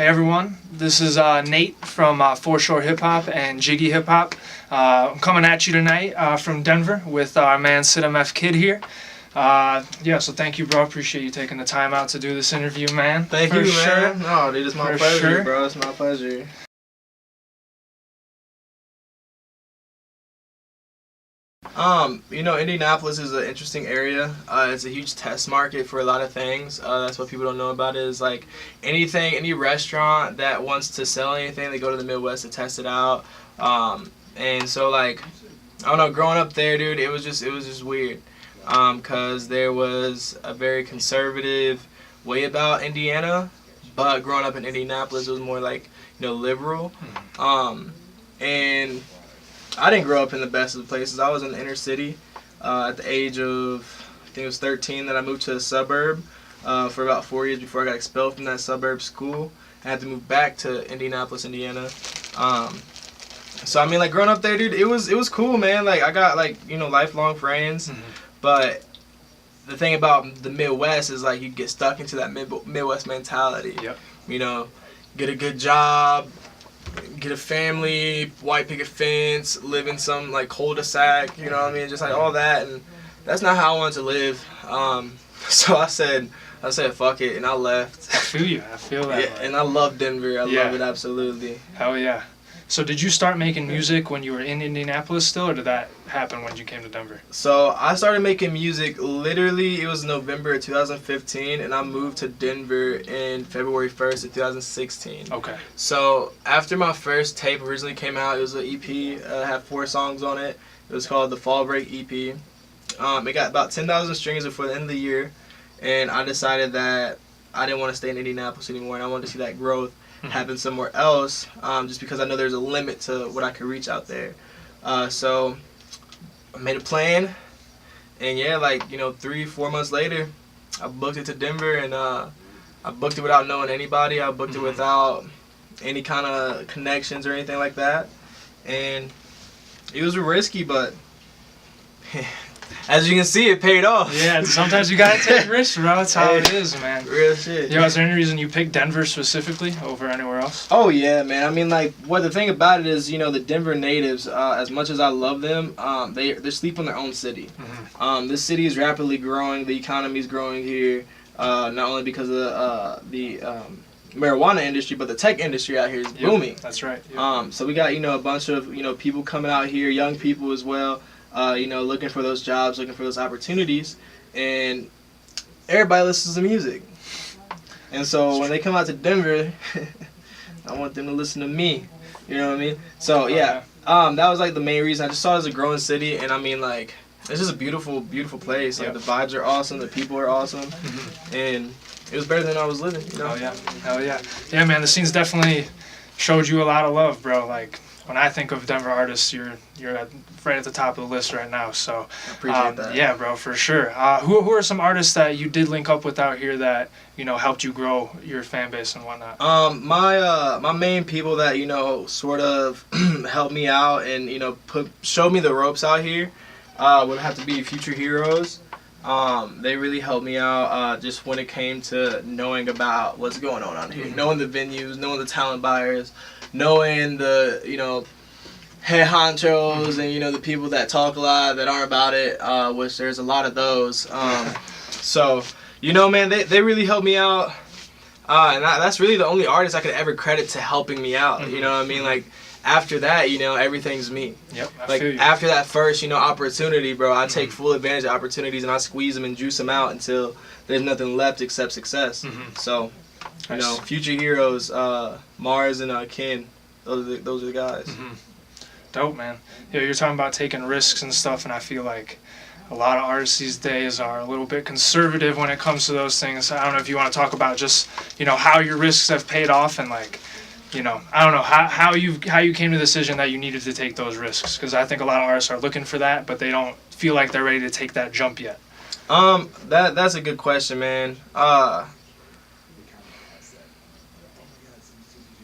Hey everyone, this is Nate from Foreshore Hip Hop and Jiggy Hip Hop. I'm coming at you tonight from Denver with our man SIDMFKID here. So thank you, bro. Appreciate you taking the time out to do this interview, man. Thank you, man. No, dude, it's my pleasure, bro. It's my pleasure. Indianapolis is an interesting area. It's a huge test market for a lot of things. That's what people don't know about it, is like any restaurant that wants to sell anything, they go to the Midwest to test it out. And so like, I don't know, growing up there, dude, it was just weird. Cause there was a very conservative way about Indiana, but growing up in Indianapolis, it was more like, liberal. And I didn't grow up in the best of places. I was in the inner city at the age of, I think it was 13, that I moved to a suburb for about 4 years before I got expelled from that suburb school. I had to move back to Indianapolis, Indiana. So I mean, like, growing up there, dude, it was cool, man. Like, I got lifelong friends, but the thing about the Midwest is like you get stuck into that Midwest mentality. Yep. Get a good job, get a family, white picket fence, live in some like cul-de-sac, you know what I mean? Just like all that, and that's not how I wanted to live. So I said fuck it, and I left. I feel you. I feel that. Yeah, and I love Denver. I love it absolutely. Hell yeah. So did you start making music when you were in Indianapolis still, or did that happen when you came to Denver? So I started making music literally, it was November 2015, and I moved to Denver in February 1st of 2016. Okay. So after my first tape originally came out, it was an EP. It had 4 songs on it. It was called the Fall Break EP. It got about 10,000 streams before the end of the year, and I decided that I didn't want to stay in Indianapolis anymore, and I wanted to see that growth happen somewhere else, just because I know there's a limit to what I could reach out there. So I made a plan, and 3-4 months later, I booked it to Denver, and I booked it without knowing anybody. I booked it without any kind of connections or anything like that, and it was risky, but as you can see, it paid off. Yeah, sometimes you gotta take risks, bro. That's how it is, man. Real shit. Is there any reason you picked Denver specifically over anywhere else? Oh yeah, man. I mean, like, the thing about it is, the Denver natives, as much as I love them, they sleep on their own city. This city is rapidly growing. The economy is growing here, not only because of the marijuana industry, but the tech industry out here is booming. That's right. Yep. So we got a bunch of people coming out here, young people as well. Looking for those jobs, looking for those opportunities, and everybody listens to music. And so when they come out to Denver, I want them to listen to me. You know what I mean? So yeah, that was like the main reason. I just saw it as a growing city, and I mean, like, it's just a beautiful, beautiful place. Like, the vibes are awesome, the people are awesome, and it was better than I was living. Hell yeah, hell yeah. Yeah, man, the scene's definitely showed you a lot of love, bro. Like, when I think of Denver artists, you're right at the top of the list right now. So I appreciate that. Yeah, bro, for sure. Who are some artists that you did link up with out here that helped you grow your fan base and whatnot? My main people that sort of helped me out and showed me the ropes out here would have to be Future Heroes. They really helped me out just when it came to knowing about what's going on out here, knowing the venues, knowing the talent buyers, knowing the head honchos and the people that talk a lot that aren't about it, which there's a lot of those. So man, they really helped me out, and that's really the only artist I could ever credit to helping me out. You know what I mean? Like, after that, everything's me. Yep. I feel you. After that first opportunity, bro, I take full advantage of opportunities and I squeeze them and juice them out until there's nothing left except success. So Future Heroes, Mars and Ken, those are the guys. Dope, man. You're talking about taking risks and stuff, and I feel like a lot of artists these days are a little bit conservative when it comes to those things. I don't know if you want to talk about just how your risks have paid off, and like, I don't know how you came to the decision that you needed to take those risks, because I think a lot of artists are looking for that, but they don't feel like they're ready to take that jump yet. That's a good question, man.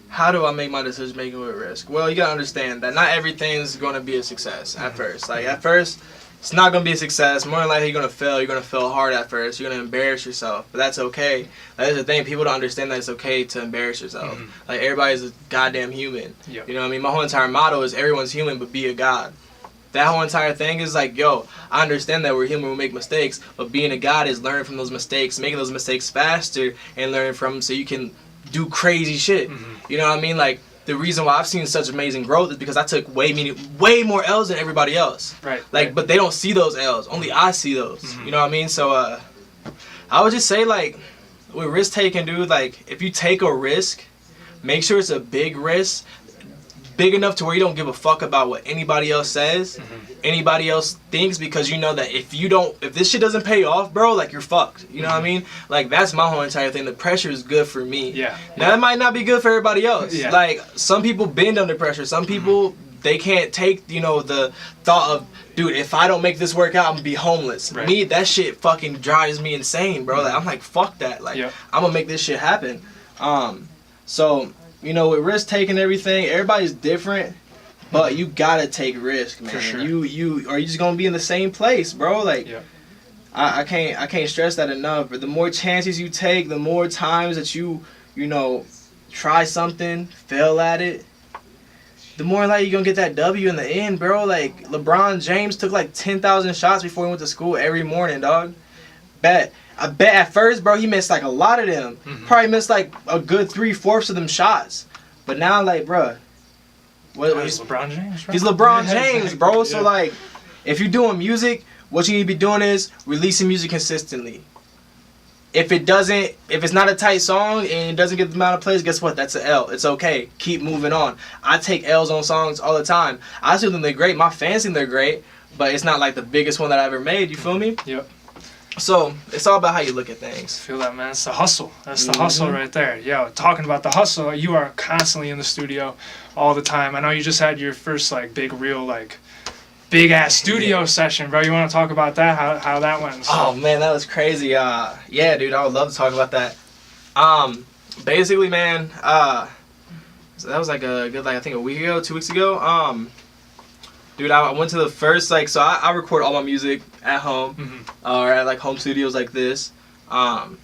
How do I make my decision making with risk? Well, you gotta understand that not everything's gonna be a success at first. Like, at first, it's not gonna be a success. More than likely, you're gonna fail. You're gonna fail hard at first. You're gonna embarrass yourself, but that's okay. That is the thing. People don't understand that it's okay to embarrass yourself. Mm-hmm. Like, everybody's a goddamn human. Yep. You know what I mean? My whole entire motto is everyone's human, but be a god. That whole entire thing is like, yo, I understand that we're human, we make mistakes, but being a god is learning from those mistakes, making those mistakes faster, and learning from them so you can do crazy shit. Mm-hmm. You know what I mean? Like, the reason why I've seen such amazing growth is because I took way more L's than everybody else. Right. Like, right. but they don't see those L's. Only I see those. Mm-hmm. You know what I mean? So, I would just say, like, with risk taking, dude, like, if you take a risk, make sure it's a big risk. Big enough to where you don't give a fuck about what anybody else says, anybody else thinks, because you know that if this shit doesn't pay off, bro, like, you're fucked. You know what I mean? Like, that's my whole entire thing. The pressure is good for me. Yeah. Now, that might not be good for everybody else. Yeah. Like, some people bend under pressure. Some people, they can't take, you know, the thought of, dude, if I don't make this work out, I'm gonna be homeless. Right. Me, that shit fucking drives me insane, bro. Like, I'm like, fuck that. Like, Yep. I'm gonna make this shit happen. So, you know, with risk taking everything, everybody's different, but you gotta take risk, man. For sure. You are you just gonna be in the same place, bro? Like, Yep. I can't stress that enough. But the more chances you take, the more times that you know, try something, fail at it, the more likely you're gonna get that W in the end, bro. Like, LeBron James took like 10,000 shots before he went to school every morning, dog. I bet at first, bro, he missed like a lot of them. Mm-hmm. Probably missed like a good 3/4 of them shots. But now, like, bro, He's LeBron James, bro. he's LeBron Yeah, James, exactly. bro. So, Yeah. like, if you're doing music, what you need to be doing is releasing music consistently. If it's not a tight song and it doesn't get the amount of plays, guess what? That's an L. It's okay. Keep moving on. I take L's on songs all the time. I still think they're great. My fans think they're great, but it's not like the biggest one that I ever made. You feel me? Yep. So it's all about how you look at things. Feel that, man. It's the hustle. That's the hustle right there. Yo, talking about the hustle, you are constantly in the studio all the time. I know you just had your first, like, big ass studio session, bro. You want to talk about that? How that went? So. Oh man, that was crazy. Yeah, dude, I would love to talk about that. Basically, man, so that was like a good, like, I think a week ago, 2 weeks ago. Dude, I went to the first, like, so I record all my music at home, or at, like, home studios like this, and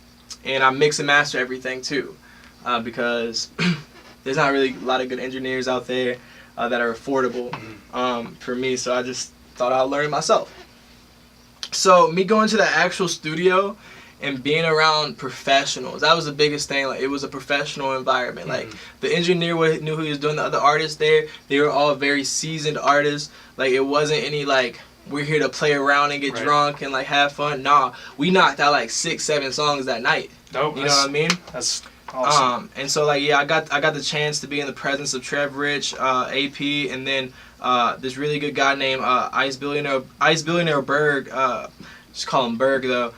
I mix and master everything too, because there's not really a lot of good engineers out there that are affordable for me, so I just thought I'd learn it myself. So me going to the actual studio and being around professionals, that was the biggest thing. Like, it was a professional environment. Like, the engineer knew who he was doing. The other artists there, they were all very seasoned artists. Like, it wasn't any, like, we're here to play around and get drunk and, like, have fun. Nah, we knocked out like 6-7 songs that night. Dope. You know what I mean? That's awesome. And so, like, yeah, I got the chance to be in the presence of Trev Rich, AP, and then this really good guy named Ice Billionaire Berg. Just call him Berg though.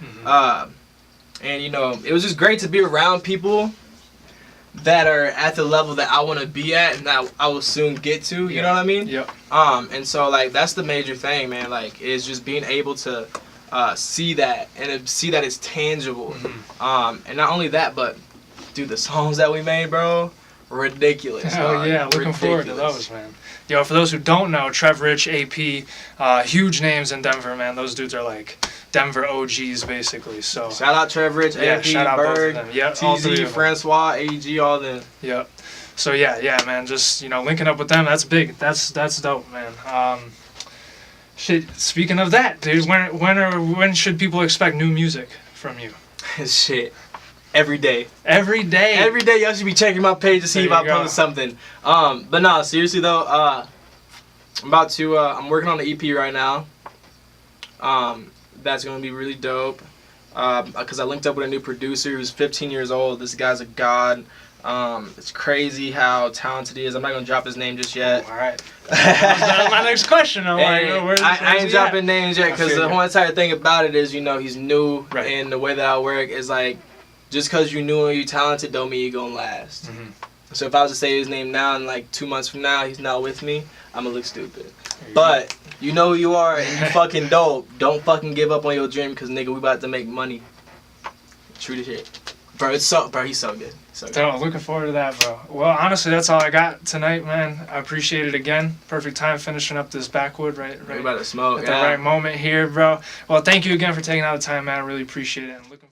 And, you know, it was just great to be around people that are at the level that I want to be at and that I will soon get to. You know what I mean? Yep. And so, like, that's the major thing, man. Like, is just being able to see that and see that it's tangible. And not only that, but dude, the songs that we made, bro, ridiculous. Hell yeah, looking forward to those, man. Yo, for those who don't know, Trev Rich, AP, huge names in Denver, man. Those dudes are like Denver OGs, basically. So shout out Trev Rich, yeah, AP, shout out Berg, both of them. Yeah, all three of TZ, them. Francois, AG, all them. Yep. So yeah, man. Just, you know, linking up with them, that's big. That's dope, man. Shit. Speaking of that, dude, when should people expect new music from you? Shit. Every day. Every day. Every day y'all should be checking my page to see There if I you go. post something. But no, seriously though, I'm working on the EP right now. That's gonna be really dope. Because I linked up with a new producer who's 15 years old. This guy's a god. It's crazy how talented he is. I'm not gonna drop his name just yet. All right. That was my next question. I'm like, where's I ain't he dropping at? names yet because the whole entire thing about it is, you know, he's new, Right. and the way that I work is like, just because you're new and you're talented don't mean you're gonna last. So if I was to say his name now and like 2 months from now he's not with me, I'm gonna look stupid. But you know who you are and you fucking dope. Don't fucking give up on your dream because, nigga, we about to make money. True to shit. Bro, he's so good. So good. So looking forward to that, bro. Well, honestly, that's all I got tonight, man. I appreciate it again. Perfect time finishing up this backwood right We're about to smoke. at the right moment here, bro. Well, thank you again for taking out the time, man. I really appreciate it. And looking